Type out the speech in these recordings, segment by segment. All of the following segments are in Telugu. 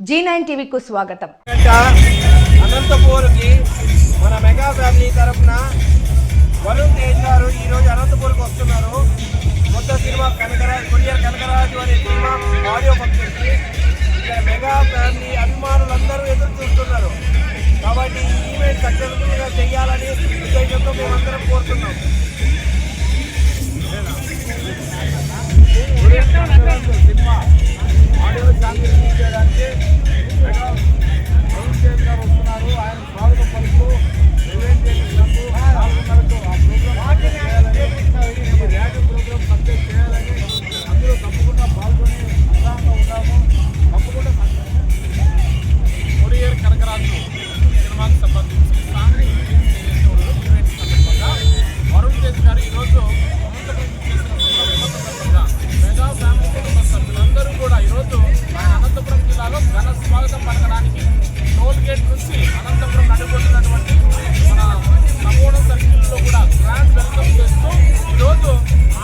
G9 టీవీకు స్వాగతం. అనంతపూర్కి మన మెగా ఫ్యామిలీ తరఫున వరుణ్ తేజ్ గారు ఈరోజు అనంతపూర్కి వస్తున్నారు. కొత్త సినిమా కొరియర్ కనకరాజు అనే సినిమా ఆడియో ఫంక్షన్కి ఇక్కడ మెగా ఫ్యామిలీ అభిమానులందరూ ఎదురు చూస్తున్నారు. కాబట్టి ఈ ఈవెంట్ సక్సెస్ఫుల్గా చేయాలని ఉద్దేశంతో మేమందరం కోరుతున్నాం. సినిమా ఆడియో సాంగ్ రిలీజ్ చేయడానికి వరుణ్ తేజ్ గారు వస్తున్నారు. ఆయన స్వాగతం పలుకుతూ ఈవెంట్ చేసినందుకు 4:30కు ఆ ప్రోగ్రామ్ చేయాలని, ఈ ర్యాలీ ప్రోగ్రామ్ సక్సెస్ చేయాలని అందరూ తప్పకుండా పాల్గొని ఉత్సాహంగా ఉన్నాము. తప్పకుండా కొరియర్ కనకరాజు సినిమాకు సంబంధించి సాంగ్ ఈవెంట్ సందర్భంగా వరుణ్ తేజ్ గారు ఈరోజు మెగా ఫ్యామిలీ కుటుంబ సభ్యులందరూ కూడా ఈరోజు అనంతపురం జిల్లాలో ఘన స్వాగతం పలకడానికి టోల్ గేట్ నుంచి అనంతపురం నడిపోతున్నటువంటి మన సమూహం సర్కిల్లో కూడా గ్రాండ్ వెల్కమ్ చేస్తూ ఈరోజు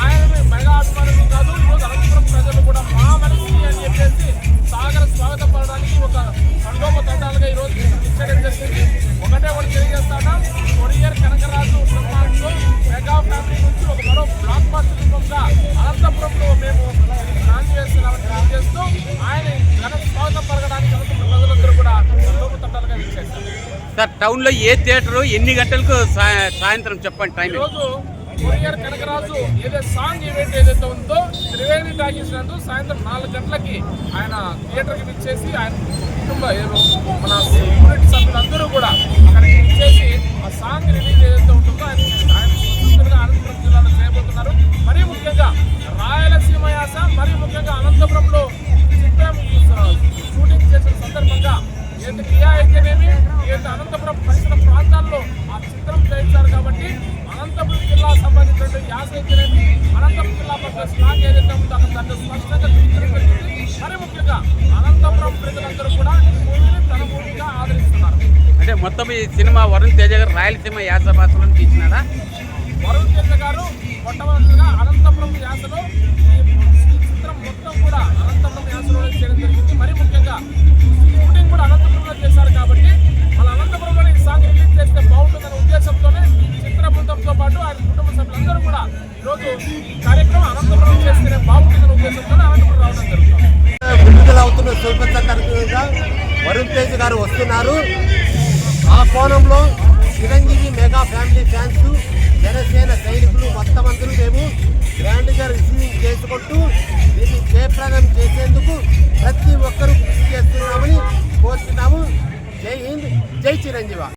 ఆయనని మెగా అభిమానులు కాదు, ఈరోజు అనంతపురం ప్రజలు కూడా మా మనిషి అని చెప్పేసి సాగర స్వాగతం పడడానికి ఒక తండోపతండాలుగా ఈరోజు ఇచ్చడం జరిగింది. ఒకటే ఒకటి తెలియజేస్తాను, కొరియర్ కనకరాజు సినిమాతో మెగా ఫ్యామిలీ నుంచి ఒక మరో బ్లాక్ బస్టర్ రూపంగా అనంతపురంలో మేము లాంచ్ చేస్తున్నామని తెలియజేస్తూ ఆయన ఘన స్వాగతం పలకడానికి అనంతపురం ప్రజలందరూ కూడా తండోపతండాలుగా విచ్చేస్తారు. సార్, టౌన్లో ఏ థియేటర్ ఎన్ని గంటలకు సాయంత్రం చెప్పండి టైం? ఈరోజు కొరియర్ కనకరాజు ఏదైతే సాంగ్ ఈవెంట్ ఏదైతే ఉందో త్రివేణి టాకీస్ నందు సాయంత్రం 4 గంటలకి ఆయన థియేటర్కి విచ్చేసి ఆయన కుటుంబ మన యూనిట్ సభ్యులందరూ కూడా అక్కడికి విచ్చేసి ఆ సాంగ్ రిలీజ్ ఏదైతే ఉంటుందో ఆయన స్వతంత్రంగా అనంతపురం జిల్లాలో చేయబోతున్నారు. మరీ ముఖ్యంగా రాయలసీమ యాస, మరీ ముఖ్యంగా అనంతపురంలో షూటింగ్ చేసిన సందర్భంగా ఏదైతే కియా అయితేనేమి, ఏదైతే అనంతపురం పరిసర ప్రాంతాల్లో ఆ చిత్రం చేయించారు. కాబట్టి అనంతపురం జిల్లా సంబంధించిన యాస అయితేనేమి, అనంతపురం జిల్లా పట్ల స్లాంగ్ ఏదైతే ఉందో అక్కడ దాన్ని స్పష్టంగా చూపించడం. మరీ ముఖ్యంగా అనంతపురం ప్రజలందరూ కూడా ఈ మూవీని తన మూవీగా ఆదరిస్తున్నారు. అంటే మొత్తం ఈ సినిమా వరుణ్ తేజ్ గారు రాయలసీమ యాస భాషలో తీసినారా? వరుణ్ తేజ్ గారు మొట్టమొదటిగా అనంతపురం యాసలో ఈ చిత్రం మొత్తం కూడా అనంతపురం యాసలో చేయడం జరిగింది. మరీ ముఖ్యంగా షూటింగ్ కూడా అనంతపురంలో చేశారు. కాబట్టి మన అనంతపురంలో ఈ సాంగ్ రిలీజ్ చేస్తే బాగుంటుందనే ఉద్దేశంతోనే చిత్ర బృందంతో పాటు ఆయన కుటుంబ సభ్యులందరూ కూడా ఈరోజు ఈ కార్యక్రమం అనంతపురం చేస్తేనే బాగుంటుందనే ఉద్దేశంతోనే అనంతపురం రావడం జరుగుతుంది. విడుదలవుతున్న శుభసందర్భంగా వరుణ్ తేజ్ గారు వస్తున్నారు. ఆ కోణంలో Chiranjeevi mega family fans, Janasena సైనికులు మొత్తం అందరూ మేము గ్రాండ్గా రిసీవింగ్ చేసుకుంటూ దీన్ని జయప్రదం చేసేందుకు ప్రతి ఒక్కరూ కృషి చేస్తున్నామని కోరుతున్నాము. జై హింద్, జై చిరంజీవి.